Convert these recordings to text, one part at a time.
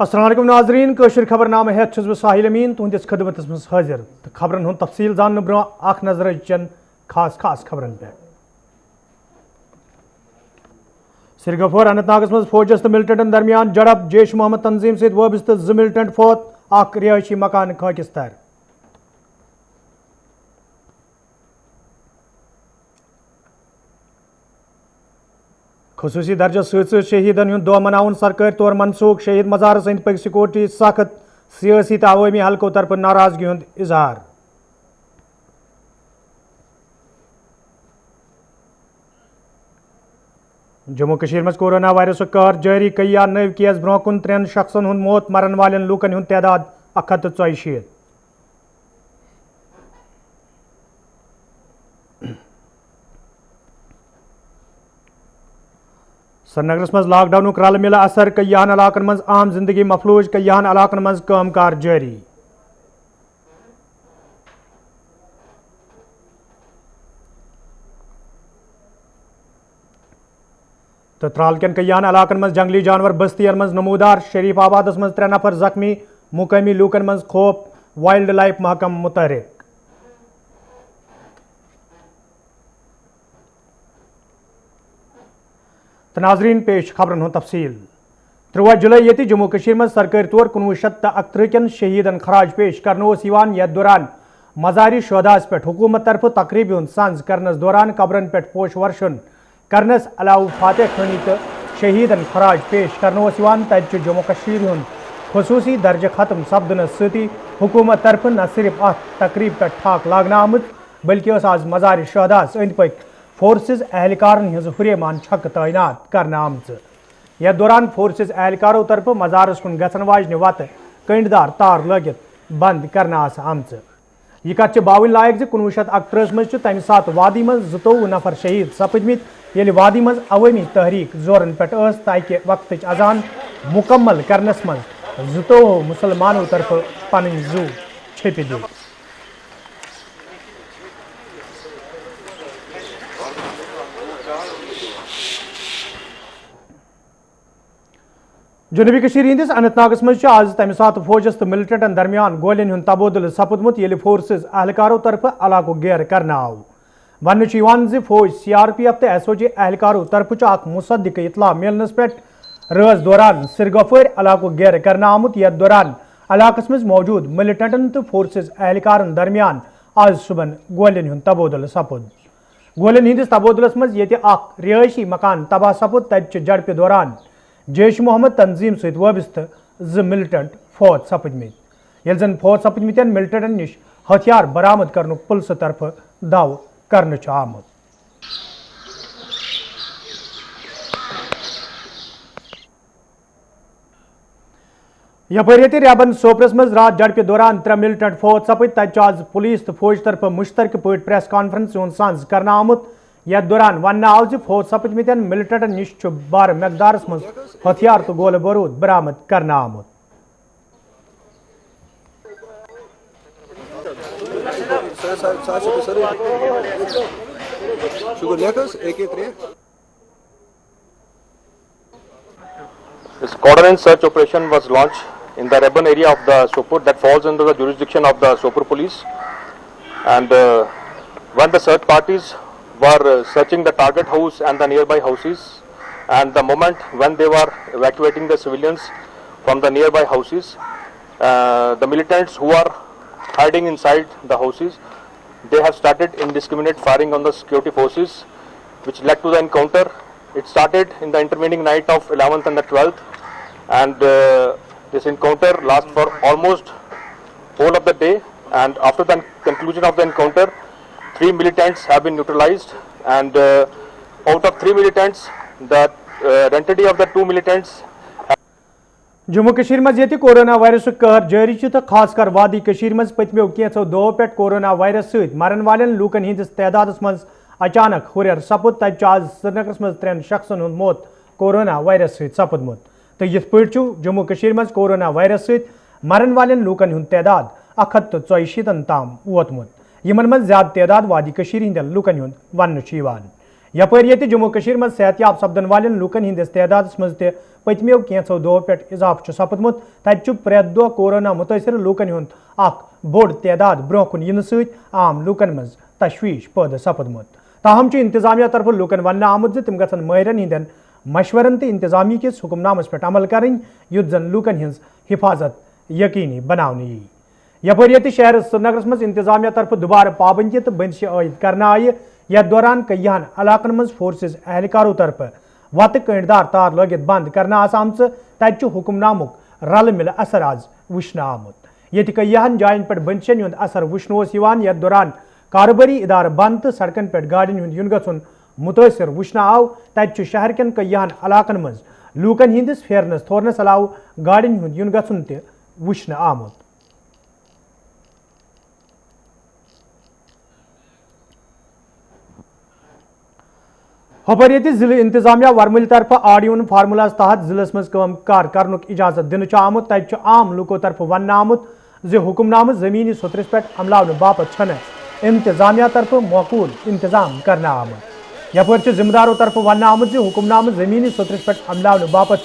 अस्सलाम वालेकुम नाजरीन कशर खबरनामे हेत बह साहिल अमीन तुहंदिस खदमतस मज हाजिर तो खबरन हुंद तफसील जानने ब्रो अख नजर चन खास खबरन पे श्रीगफर अनंतनागस मज फौजस तो मिलिटेंटन दरमियान झड़प जैश मोहम्मद तंजीम सत वाबस्त 2 मिलिटेंट फौत अख रिहायशी मकान खाकिस तर खसूसी दर्जा सत शहीदन हुंद दह मनावन सरकारी तौर मनसूख शहीद मजारस अंद पक सिक्योरिटी सख्त सियासी तो अवामी हल्कों तरफ नाराजगी हुंद इजहार जम्मू कश्मीर मज कोरोना वायरस कहर जारी कईया नव केस ब्रोह कुन 3 शख्सन हुंद मौत मरन वालें लूकन हुंद तादाद 164। श्रीनगरस मज लॉकडाउन रल मिला असर कईयान इलाकन मज आम जिंदगी मफलूज कईयान इलाकन मज कामकार जारी तो त्राल कन कईयान इलाकन मज जंगली जानवर बस्तियन मज नमूदार शरीफ आबादस मज 3 नफर जख्मी मुकामी लूकन मज खौफ वाइल्ड लाइफ महकम मुतहरिक तो नाजरीन पेश खबरन हुंद तफसील 13 जुलाई ये जम्मू कश्मीर मज सरकारी तौर 1971 कन शहीदन खराज पेश कर यथ दौरान मजारी शोदास पे हुकूमत तरफ तकरीब हुंद संज करनस दौरान कब्रन पे पोश वर्शन करनस अलाउ फातह खानी तो शहीदन खराज पेश कर तब जम्मू कश्मीर हुंद खसूसी दर्ज खत्म सपदन सती हुकूमत तरफ न सिर्फ तकरीब पे ठाक लागना आमुत बल्कि आज मजारी शोदास अंद पक फोर्सेज एहलकारन हज हुरेमान छक तैनात करना आमच यथ दौरान फोर्सेज एहलकारों तरफ मजारस कुन गसन वाजन वत कंडदार तार लगित बंद करना आमच यह कत बावन लायक 1931 मज तम सात वादी मज 22 नफर शहीद सपदमित ये वादी मज अवामी तहरीक जोरन पे ताकि वक्त अजान मुकम्मल करनस मज 22 मुसलमानों तरफ पन जू छप दी जनूबी कश्मीर हिंदिस अनंतनागस मज आज तम सात फौजस तो मिलिटेंटन दरमियान गोलियन हुंद तबादुल सपदमुत येल फोर्सेज एहलकारों तरफ इलाको घेर करना आव वन फौज CRPF तो SOG एहलकारों तरफ मुसद्दिक इतला मिलनस पे रज दौरान सिरगफर इलाको घेर करना आमुत यथ दौरान इलाकस मज मौजूद मिलिटेंटन तो फोर्सेज एहलकारन दरमियान आज सुबह गोलियन हुंद तबादुल सपद गोलियन हिंदिस तबादुलस मज ये रिहायशी मकान तबाह सपद तब झड़प दौरान जैश मोहम्मद तंजीम सत वाबस्त 2 मिलिटेंट फौत सपदमित ये जन फौत सपदमित मिलिटेंटन निश हथियार बरामद कर पुलिस तरफ दाव कर आमुत यपर रेबन सोपरस मज रात झड़प दौरान 3 मिलिटेंट फौत सपद तब आज पुलिस तो फौज तरफ मुश्तरक पे प्रेस कॉन्फ्रेंस सांस करना आमुत यथ दौरान वन आव फौज सपदमित मिलिटेंटन निश बार मकदारस मज हथियार तो गोल बारूद बरामद करना आमुत This cordon search operation was launched in the urban area of the Sopur that falls under the jurisdiction of the Sopur police, and when the search parties were searching the target house and the nearby houses, and the moment when they were evacuating the civilians from the nearby houses, the militants who are hiding inside the houses, they have started indiscriminate firing on the security forces, which led to the encounter. It started in the intervening night of 11th and the 12th, and this encounter lasted for almost whole of the day, and after the conclusion of the encounter 3 militants have been neutralized, and out of 3 militants the identity of the 2 militants Jammu Kashmir मज ये corona virus कहर जारी तो खासकर वादी कश्मीर मज पतमो कैंसो दो पे कोरोना वायरस सत मरन वालें लूकन हिंदिस तादाद मज अचानक हुर सपद तब आज श्रीनगर मज 3 शख्सन हुंद मौत कोरोना वायरस सत सपदमुत तो यथ पे जम्मू कश्मीर मज कोरोना वायरस सत मरन वालें लूकन हुंद तादाद 164 ताम वोतमुत यमन मज ज्यादा तादाद वादी कश्मीर हिंदन लूकन हुंद वन यपर ये जम्मू कश्मीर मज सेहतयाब सपदन वालें लूकन हिंदिस तादाद मज पतमेव कैंसो दो पे इजाफा सपदमुत तत प्रेत दो कोरोना मुतासर लूकन हुंद बोड़ तादाद ब्रोह कुन इन आम लूकन मज तशवीश पैदा सपदमुत ताहम इंतजामिया तरफ लूकन वन आमुत तिम गन माहरन हिंदन मशवरन तो इंतजामी किस हुक्मनामस पे अमल करें युद्ध जन लूकन हिंज हिफाजत यकीनी बनाने यी यपर ये शहर श्रीनगरस मज इंतजामिया तरफ दोबारा पाबंदी तो बंदिश आयद करना आय यथ दौरान कईयान इलाकन मज फोर्सेज एहलकारों तरफ वत कंडदार तार लगित बंद करना आम तत हुक्मनामुक रल मिल असर आज वुचन आमुत ये कईयान जायन पे बंदिशन हुंद असर वुचन यथ दौरान कारोबारी इदार बंद तो सड़कन पे गाड़िन हुंद युन गछुन मुतासर वुचन आव तत शहर कन कईयान इलाकन मज लूकन हिंदिस फेरनस थोरनस अलाव गाड़िन हुंद युन गछुन ते वुचन आमुत हपर ये जिले इंतजामिया वर्मल तरफ आडियोन फार्मूलास तहत जिलस मज कम कार करनुक इजाजत दिन आमुत तत आम लूको तरफ वन आमुत जे हुक्मनाम जमीनी सुतरस पे अमलावन बापत छन इंतजामिया तरफ मौकूल इंतजाम करना आमुत यपर जिम्मेदारों तरफ वन आमुत जे हुक्मनाम जमीनी सुतरस पे अमलावन बापत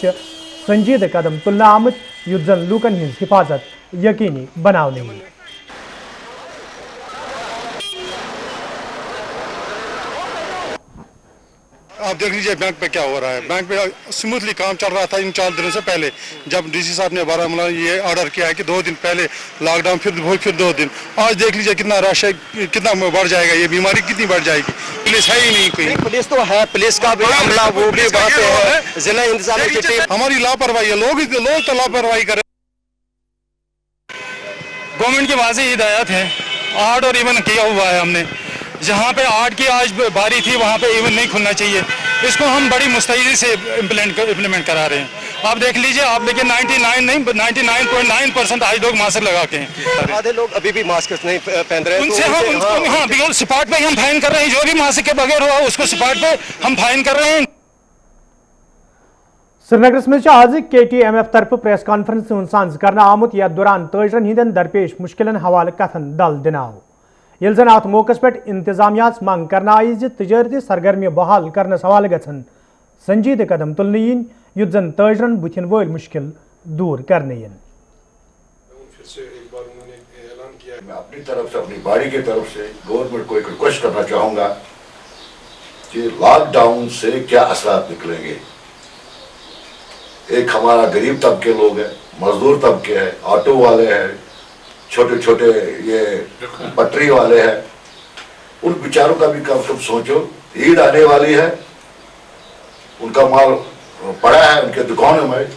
संजीद कदम तुलना आमुत युद्ध जन लूकन हिंज हिफाजत यकीनी बनाने आप देख लीजिए बैंक पे क्या हो रहा है। बैंक पे स्मूथली काम चल रहा था इन 4 दिनों से पहले, जब डीसी साहब ने बारामूला ये ऑर्डर किया है कि 2 दिन पहले लॉकडाउन, फिर 2 दिन। आज देख लीजिए कितना रश है, कितना बढ़ जाएगा, ये बीमारी कितनी बढ़ जाएगी। पुलिस है ही नहीं कोई। पुलिस तो है, पुलिस का भी अमला वो भी वहाँ पे है, जिला इंतजामिया की टीम। हमारी लापरवाही है, लोग तो लापरवाही कर रहे हैं। गवर्नमेंट की वाज़ेह हिदायत है, आर्ट और इवन किया हुआ है हमने। जहाँ पे आर्ट की आज बारी थी वहाँ पे इवन नहीं खुलना चाहिए। इसको हम बड़ी मुस्तैदी से इम्प्लीमेंट करा रहे हैं। आप देख लीजिए, आप लेकिन 99.9% आज लोग मास्क लगा के हैं। आधे लोग अभी भी मास्क नहीं पहन रहे हैं। उनसे हम बिल्कुल स्पॉट पे हम फाइन कर रहे हैं। जो भी मास्क के बगैर हुआ उसको स्पॉट पे हम फाइन कर रहे हैं। श्रीनगर में आज KTMF तरफ प्रेस कॉन्फ्रेंस सांझ करना आमुत यथ दौरान ताजरन हिंदन दरपेश मुश्किलन हवाले कथन दल दिनाव ये जन अत मौकस पे इंतजामिया मंग करना आई तजारती सरगर्मी बहाल करने हवाले गन संजीद कदम तुलने इन युद्ध जन ताजरन बुथिन वल मुश्किल दूर करने मैं अपनी तरफ से, अपनी बाड़ी की तरफ से गवर्नमेंट को एक रिक्वेस्ट करना चाहूँगा कि लॉकडाउन से क्या असरात निकलेंगे। एक हमारा गरीब तबके लोग हैं, मजदूर तबके हैं, ऑटो वाले हैं, छोटे छोटे ये पटरी वाले हैं, उन बेचारों का भी कम से कम सोचो। ईद आने वाली है, उनका माल पड़ा है उनके दुकानों में।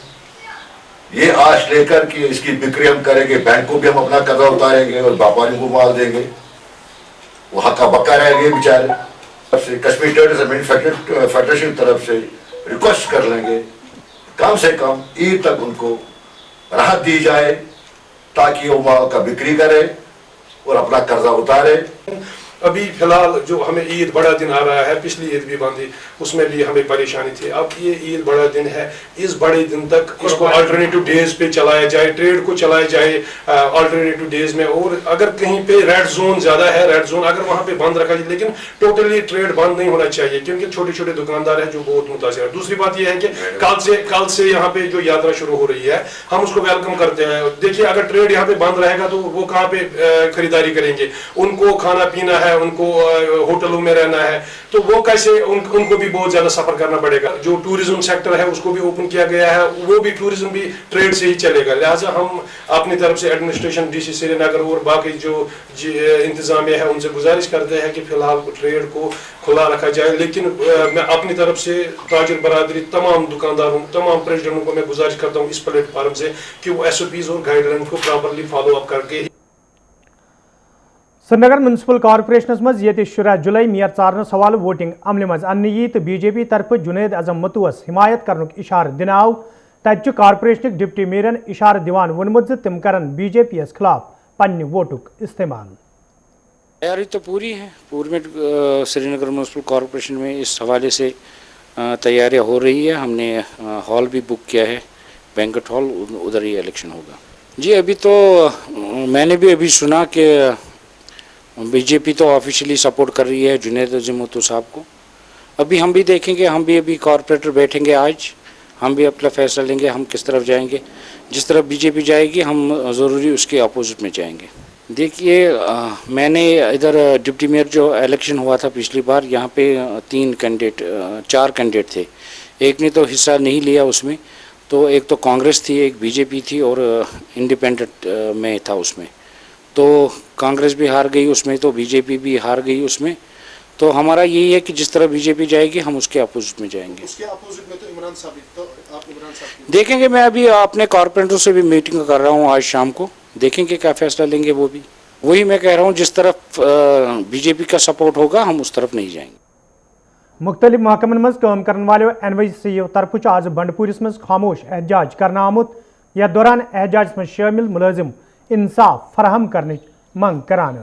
ये आश लेकर कि इसकी बिक्री हम करेंगे, बैंक को भी हम अपना कर्जा उतारेंगे और व्यापारियों को माल देंगे, वो हक्का बक्का रहेंगे बेचारे। Kashmir traders and manufacturers federation की तरफ से रिक्वेस्ट कर लेंगे कम से कम ईद तक उनको राहत दी जाए ताकि वो माल का बिक्री करे और अपना कर्जा उतारे। अभी फिलहाल जो हमें ईद बड़ा दिन आ रहा है, पिछली ईद भी बंदी, उसमें भी हमें परेशानी थी। अब ये ईद बड़ा दिन है, इस बड़े दिन तक इसको अल्टरनेटिव डेज पे चलाया जाए, ट्रेड को चलाया जाए अल्टरनेटिव डेज में। और अगर कहीं पे रेड जोन ज्यादा है, रेड जोन अगर वहां पे बंद रखा जाए, लेकिन टोटली ट्रेड बंद नहीं होना चाहिए क्योंकि छोटे छोटे दुकानदार है जो बहुत मुतासिर है। दूसरी बात यह है कि कल से यहाँ पे जो यात्रा शुरू हो रही है, हम उसको वेलकम करते हैं। देखिए, अगर ट्रेड यहाँ पे बंद रहेगा तो वो कहाँ पे खरीदारी करेंगे, उनको खाना पीना है, उनको होटलों में रहना है, तो वो कैसे उनको भी बहुत ज्यादा सफर करना पड़ेगा। जो टूरिज्म सेक्टर है उसको भी ओपन किया गया है, वो भी टूरिज्म भी ट्रेड से ही चलेगा। लिहाजा हम अपनी तरफ से एडमिनिस्ट्रेशन, डीसी श्रीनगर और बाकी जो इंतजामिया है उनसे गुजारिश करते हैं कि फिलहाल ट्रेड को खुला रखा जाए। लेकिन मैं अपनी तरफ से ताजिर बरादरी, तमाम दुकानदारों, तमाम प्रेसिडेंटों को मैं गुजारिश करता हूँ इस प्लेटफॉर्म से कि वो SOPs और गाइडलाइन को प्रॉपरली फॉलो अप करके। श्रीनगर म्यूनसिपल कॉर्पोरेशन मज ये 10 जुलाई मेयर चारन सवाल वोटिंग अमल मज अन्न यी तो BJP तरफ जुनेद अजम मतुअस हिमायत करनुक इशार दिन आव तत कॉर्पोरेशन डिप्टी मेयरन इशार दिवान वोनमुत तिम करन BJP खिलाफ पन्ने वोटुक इस्तेमाल। तैयारी तो पूरी है, पूरी में श्रीनगर म्यूनसिपल कॉर्पोरेशन में इस हवाले से तैयारियां हो रही है। हमने हॉल भी बुक किया है, बैंक्वेट हॉल, उधर ही इलेक्शन होगा। जी अभी तो मैंने भी अभी सुना कि BJP तो ऑफिशियली सपोर्ट कर रही है जुनेद अजम मतु साहब को। अभी हम भी देखेंगे, हम भी अभी कॉर्पोरेटर बैठेंगे आज, हम भी अपना फैसला लेंगे हम किस तरफ जाएंगे। जिस तरफ बीजेपी जाएगी हम ज़रूरी उसके अपोजिट में जाएंगे। देखिए मैंने इधर डिप्टी मेयर जो इलेक्शन हुआ था पिछली बार, यहाँ पे 4 कैंडिडेट थे। एक ने तो हिस्सा नहीं लिया उसमें, तो एक तो कांग्रेस थी, एक बीजेपी थी और इंडिपेंडेंट में था उसमें। तो कांग्रेस भी हार गई उसमें, तो बीजेपी भी हार गई उसमें। तो हमारा यही है कि जिस तरह बीजेपी जाएगी हम उसके अपोजिट में जाएंगे। उसके अपोजिट में तो इमरान साहब, तो आप इमरान साहब देखेंगे। मैं अभी अपने कॉर्पोरेटरों से भी मीटिंग कर रहा हूँ आज शाम को, देखेंगे क्या फैसला लेंगे वो भी। वही मैं कह रहा हूँ जिस तरफ बीजेपी का सपोर्ट होगा हम उस तरफ नहीं जाएंगे। मुख्तलिफ महकमन मज काम करने वाले NYC तरफ आज बंडपुरिस मज खामोश एहतजाज करना आमुत। यथ दौरान एहतजाज में शामिल मुलाजिम इंसाफ फराहम करने मंग करान।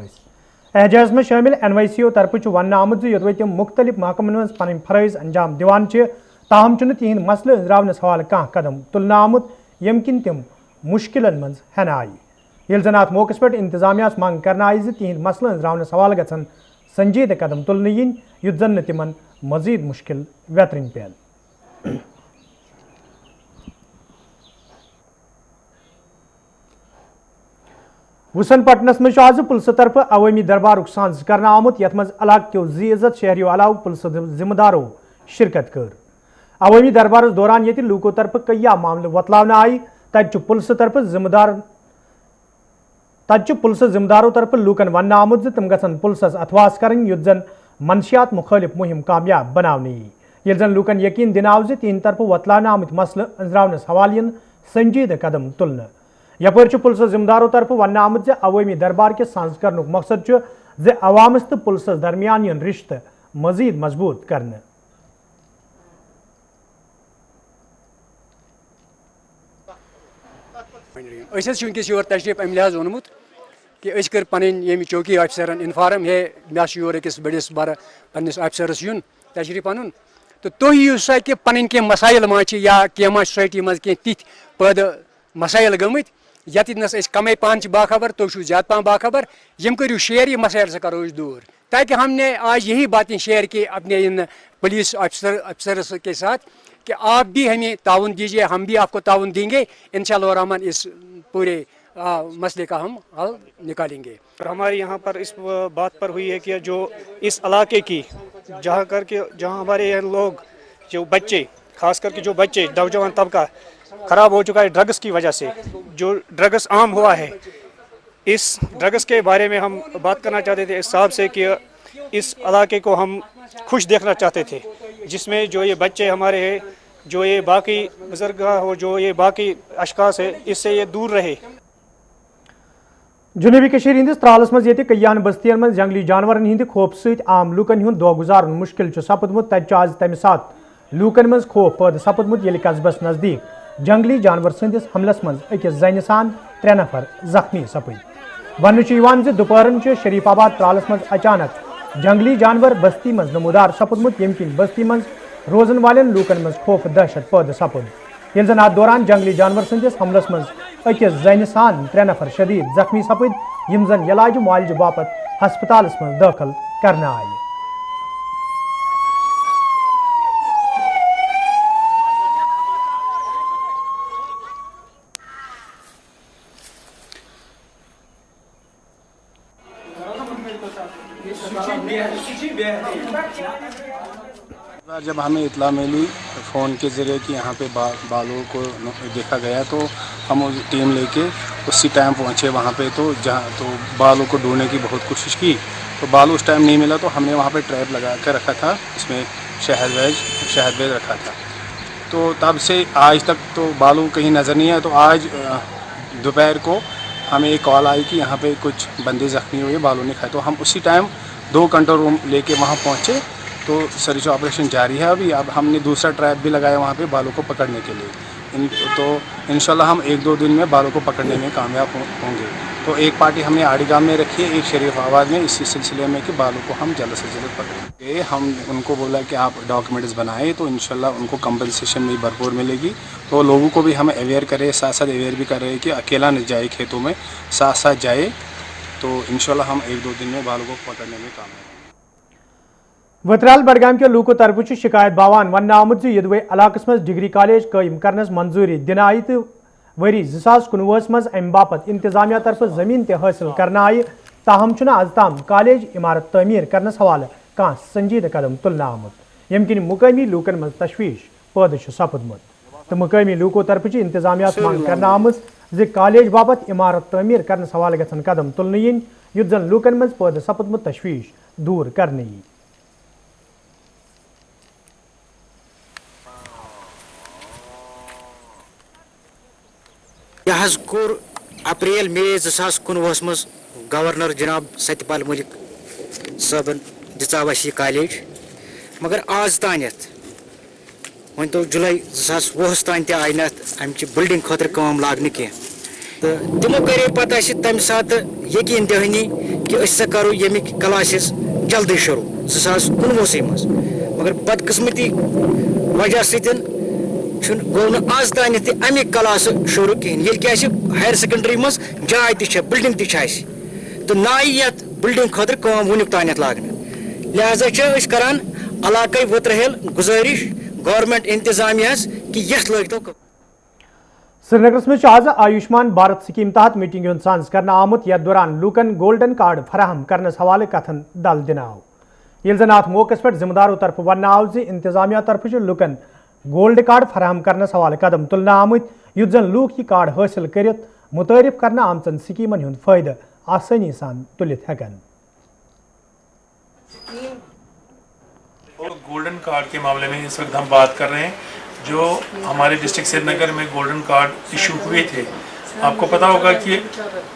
एहतजाज में शामिल NYC तरफ वन आमुत योदवे तम मुख्तलिफ महकमन मज पन फरज अंजाम दिवान ताहम तिहद मसले अंजरावनस हवाले कह कदम तुलना आमुत यम किन तम मुश्किलन मज हेन आई। ये जन अत मौके पे इंतजामिया मंग कर आई तिहद मसले अंजरावनस हवाले गन संजीद कदम तुलने yin युथ जन तिमन मजीद मुश्किल वेतरिन पेन। वुसन पटनस में आज पुलिस तरफ अवामी दरबार सांझ करना आमुत यथ मज इलाक के जी इज्जत शहरियों अलाव पुलिस जिम्मेदारों शिरकत कर। अवामी दरबार दौरान ये लूकों तरफ कई मामले वतलावन आई। तत पुलिस तरफ जिम्मेदारों तरफ लूकन वन आमुत तम गसन पुलिस अथवास करन युथ जन मनशियात मुखालिफ मुहिम कामयाब बनावनी। ये जन लूकन यकीन दिन आव तीन तरफ वतलावन आमुत मसले अंजरावनस हवाले संजीद कदम तुलने। यपर पुलिस जिम्मेदारों तरफ वन आमुत अवामी दरबार के सांझ कर मकसद अवामस तो पुलिस दरमियान रिश्ते मजीद मजबूत करने। वनकस योर तशरीफ अम लिहाज ओनमुत कि कर पन चौकी अफसरन इन्फार्म है मे योर अकिस बड़िस पन्निस अफसरस यून तशरीफ अन तो तुह यू सा कि पन कह मसाइल मा या कह सोसाइटी मज कह तिथ पैद मसाइल गमत यस कमे पान बाखबर तुम ज्यादा पान बाखबर यम करू शेयर ये मसाइल से करो दूर। ताकि हमने आज यही बातें शेयर की अपने इन पुलिस अफसर्स के साथ कि आप भी हमें ताउन दीजिए, हम भी आपको ताउन देंगे। इंशाअल्लाह रहमान इस पूरे मसले का हम हल निकालेंगे। और हमारे यहाँ पर इस बात पर हुई है कि जो इस इलाके की जहाँ हमारे यहाँ लोग जो बच्चे खास करके जो बच्चे नौजवान तबका ख़राब हो चुका है ड्रग्स की वजह से, जो ड्रग्स आम हुआ है, इस ड्रग्स के बारे में हम बात करना चाहते थे इस साहब से कि इस इलाके को हम खुश देखना चाहते थे, जिसमें जो ये बच्चे हमारे हैं, जो ये बाकी बुजुर्ग हो, जो ये बाकी अशखास है, इससे ये दूर रहे। जुनूबी कशीर हिंदिस त्रालस मज ये कयान बस्तियन मज जंगली जानवरन हिंद खौफ सहित आम लूकन हुंद दो गुजारन मुश्किल सपदमुत। तत आज तमि सात लूकन मज खौफ पैद सपदमुत येल कस्बस नजदीक जंगली जानवर संदिस हमलस मज अकिस जन सान 3 नफर जख्मी सपद। वन दोपहरन शरीफाबाद त्रालस मज अचानक जंगली जानवर बस्ती मज नमूदार सपदमुत यम किन बस्ती मज रोजन वालन लूकन मज खौफ दहशत पैद सपद। ये जन अत दौरान जंगली जानवर संदिस हमलस मज अकिस जन सान 3 नफर शदीद जख्मी सपद, यम जन इलाज मुआलज बापत हस्पताल मज दाखिल करना आए। जब हमें इतला मिली फ़ोन के ज़रिए कि यहाँ पे बालों को देखा गया तो हम उस टीम लेके उसी टाइम पहुँचे वहाँ पे। तो बालों को ढूंढने की बहुत कोशिश की तो बालू उस टाइम नहीं मिला, तो हमने वहाँ पे ट्रैप लगा कर रखा था, इसमें शहद वेज रखा था। तो तब से आज तक तो बालू कहीं नज़र नहीं आया। तो आज दोपहर को हमें एक कॉल आई कि यहाँ पे कुछ बंदे ज़ख्मी हुए, बालू ने खाए। तो हम उसी टाइम 2 कंट्रोल रूम लेके वहाँ पहुँचे। तो सर्च ऑपरेशन जारी है अभी। अब हमने दूसरा ट्रैप भी लगाया वहाँ पे बालों को पकड़ने के लिए। तो इंशाल्लाह हम 1-2 दिन में बालों को पकड़ने में कामयाब होंगे। तो एक पार्टी हमने आड़ीगाम में रखी है, एक शरीफाबाद में, इसी सिलसिले में कि बालों को हम जल्द से जल्द पकड़ेंगे। हम उनको बोला कि आप डॉक्यूमेंट्स बनाएं, तो इंशाल्लाह उनको कंपनसेशन भी भरपूर मिलेगी। तो लोगों को भी हम अवेयर करें, साथ साथ अवेयर भी कर रहे हैं कि अकेला न जाए खेतों में, साथ साथ जाए। तो इंशाल्लाह हम 1-2 दिन में बालों को पकड़ने में कामयाब। वतराल बडगाम के लूको तरफ शिकायत बावान वन आमुत यदवे इलाकस मज डिग्री कॉलेज कायम करनस मंजूरी दिन आई तो वरी 2019 मज अम बापत इंतजामिया तरफ जमीन ते हासिल करना आई ताहम आज ताम कॉलेज इमारत तमीर करनस हवाले कह संजीद कदम तुलना आमुत यम किन मुकामी लूकन मज तशवीश पैदा सपदमुत तो मुकामी लूको तरफ इंतजामिया मांग करना आमुत ज कॉलेज बाबत इमारत तमीर करनस हवाले गसन कदम तुलने yin युत जन लूकन मज पैदा सपदमुत तशवीश दूर करने यी यह कोर अप्रैल मे 2019 मज गवर्नर जनाब सत्यपाल मलिक साहबन दिचाव यह कॉलेज मगर आज तानत वन तो जुलाई 2020 तान आय ना अमि बिल्डिंग खतर काम लागन कह तो तमो करे पता तम सात यकीन दहनी कि अस करो यमिक क्लासेस जल्दी शुरू 2019 मज मगर बदकिस्मती वजह सतन गो आज तान अमिक क्लास शुरू कहें ये हायर सेकेंडरी मज जाय बिल्डिंग तो नाई यत बिल्डिंग खतर काम वुनिक तान लागन लिहाजा करान इलाक़ वतरहेल गुजारिश गवर्नमेंट इंतजामिया कि यथ लगो श्रीनगर में आज आयुष्मान भारत स्कीम तहत मीटिंग सांस करना आमुत यथ दौरान लूकन गोल्डन कार्ड फराहम करनस हवाले कथन दल दिन आव ये जन अत मौके पे जिम्मेदारों तरफ वन आव इंतजामिया तरफ लूकन गोल्ड कार्ड फराहम करनस हवाले कदम तुलना आमुत युत जन लूक यह कार्ड हासिल कर मुतारिफ करना आमचन स्कीमन हुंद फायदा आसानी सान तुलित हेकन। गोल्डन कार्ड के मामले में इस वक्त हम बात कर रहे हैं जो हमारे डिस्ट्रिक्ट श्रीनगर में गोल्डन कार्ड इशू हुए थे। आपको पता होगा कि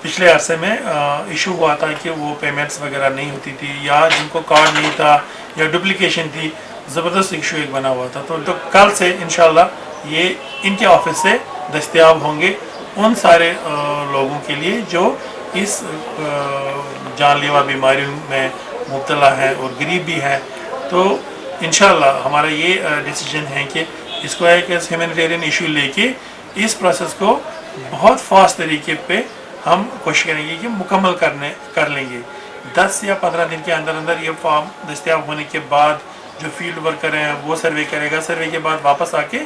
पिछले अरसे में इशू हुआ था कि वो पेमेंट्स वगैरह नहीं होती थी या जिनको कार्ड नहीं था या डुप्लीकेशन थी, ज़बरदस्त इशू एक बना हुआ था। तो कल से इंशाल्लाह ये इनके ऑफिस से दस्तयाब होंगे उन सारे लोगों के लिए जो इस जानलेवा बीमारियों में मुब्तला है और गरीब भी हैं। तो इंशाल्लाह हमारा ये डिसीजन है कि इसको एक ह्यूमैनिटेरियन इशू लेके इस प्रोसेस को बहुत फास्ट तरीके पे हम कोशिश करेंगे कि मुकम्मल कर लेंगे। 10 या 15 दिन के अंदर अंदर ये फॉर्म दस्तयाब होने के बाद जो फील्ड वर्कर हैं वो सर्वे करेगा, सर्वे के बाद वापस आके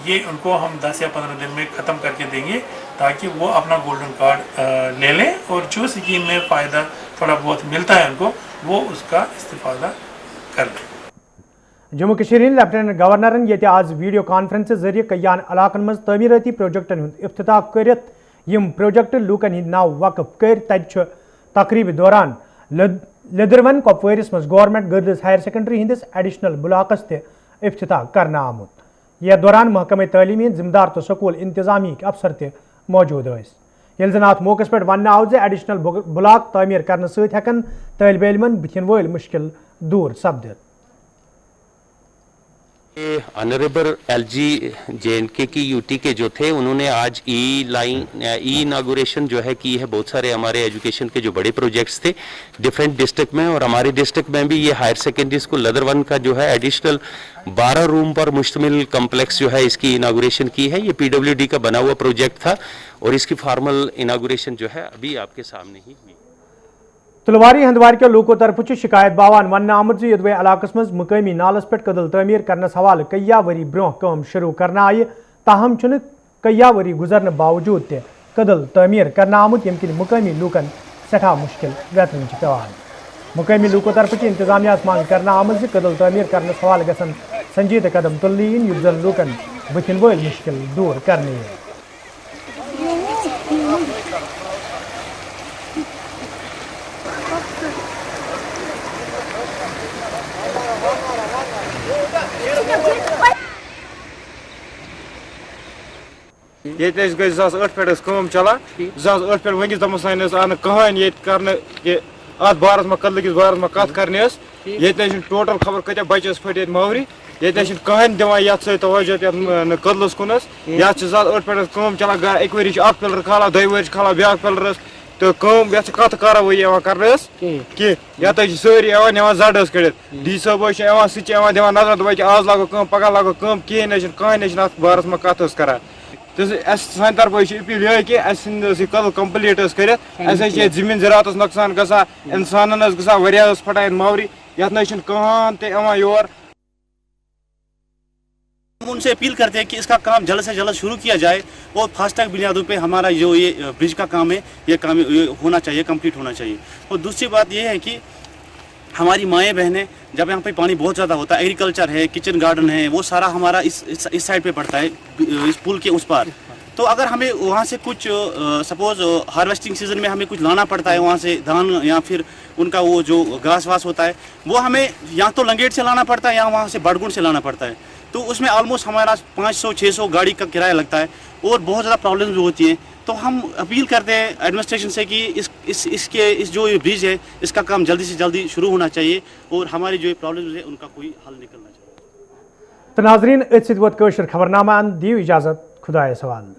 ये उनको हम 10 या 15 दिन में ख़त्म करके देंगे ताकि वो अपना गोल्डन कार्ड ले लें और जो स्कीम में फ़ायदा थोड़ा बहुत मिलता है उनको वो उसका इस्तेफादा कर लें। जम्मू कश्मीर लेफ्टिनेंट गवर्नरन ये आज वीडियो कॉन्फ्रेंस जरिए कयान इलाकन मज तमीरती प्रोजेक्टन हुंद इफ्तिताह करित यम प्रोजेक्ट लूकन हिंद नाव वक्फ कर तत तकरीब दौरान लिदरवन कपवारिस मज गवर्नमेंट गर्ल्स हायर सेकेंडरी हिंदिस एडिशनल ब्लॉकस ते इफ्तिताह करना आमुत। यह दौरान महकमे तालीमी जिम्मेदार तो स्कूल इंतजामी अफसर ते मौजूद ये जन अत मौके पे वन आव एडिशनल ब्लॉक तमीर करने सकन तालिब इल्मन बुथिन वल मुश्किल दूर सपदित। ऑनरेबल एलजी जेएनके की यूटी के जो थे उन्होंने आज ई इनागुरेशन जो है की है। बहुत सारे हमारे एजुकेशन के जो बड़े प्रोजेक्ट्स थे डिफरेंट डिस्ट्रिक्ट में और हमारे डिस्ट्रिक्ट में भी ये हायर सेकेंडरी स्कूल लदरवन का जो है एडिशनल 12 रूम पर मुश्तमिल कम्प्लेक्स जो है इसकी इनागुरेशन की है। ये पीडब्ल्यूडी का बना हुआ प्रोजेक्ट था और इसकी फॉर्मल इनागुरेशन जो है अभी आपके सामने ही हुई। तलवारी हंदवार के लूको तरफ शिकायत बावान वन आमुत यदवे इलाकस मज मुकामी नालस पे कदल तमीर करनस हवाले कया वरी ब्रोह काम शुरू करना आय ताहम कया वरी गुजरने बावजूद ते कदल तमीर करना आमुत यम किन मुकामी लूकन सठा मुश्किल वेतन पेवान। मुकामी लूको तरफ इंतजामिया मांग करना आमुत कदल तमीर करनस हवाले गसन संजीदा कदम तुलनी युत जन लूकन बुथिन वल मुश्किल दूर करने। ये गई 2008 पे काम चलान 2008 पे वनिस दमस आन कहान ये करने कि अत बारस में कदल बारस में कत करने ये टोटल खबर कत बचे फट मावरी ये कहान दिवान ये तवज्जो कदलस कुनस ये 2008 पे काम चलान एक वरी अख पिलर खाला दो वरी खाला ब्या पिलरस तो कम ये कत कार्रवाई कर कह सारी जड़ कड़ डी साहब सह दिवान नजर दपान आज लागो कम पगह लागो कम कहें बारस में कत कर तो सान तरफ अपील ये कि कदल कम्प्लीट कर जमीन ज़रात नुकसान गा इंसान गा फटान मावरी यत न कहान ते यवान योर। हम उनसे अपील करते हैं कि इसका काम जल्द से जल्द शुरू किया जाए और फास्टैग बुनियादों पे हमारा जो ये ब्रिज का काम है ये काम होना चाहिए, कंप्लीट होना चाहिए। और दूसरी बात ये है कि हमारी माएँ बहनें, जब यहाँ पे पानी बहुत ज़्यादा होता है, एग्रीकल्चर है, किचन गार्डन है, वो सारा हमारा इस साइड पे पड़ता है, इस पुल के उस पार। तो अगर हमें वहाँ से कुछ सपोज हार्वेस्टिंग सीजन में हमें कुछ लाना पड़ता है वहाँ से धान या फिर उनका वो जो घास वास होता है वो हमें या तो लंगेट से लाना पड़ता है या वहाँ से बड़गुंड से लाना पड़ता है। तो उसमें ऑलमोस्ट हमारा 500-600 गाड़ी का किराया लगता है और बहुत ज़्यादा प्रॉब्लम्स भी होती हैं। तो हम अपील करते हैं एडमिनिस्ट्रेशन से कि इस जो ये ब्रिज है इसका काम जल्दी से जल्दी शुरू होना चाहिए और हमारी जो प्रॉब्लम्स है उनका कोई हल निकलना चाहिए। तो नाजरीन, खबरनामा दियो इजाज़त, खुदा सवाल।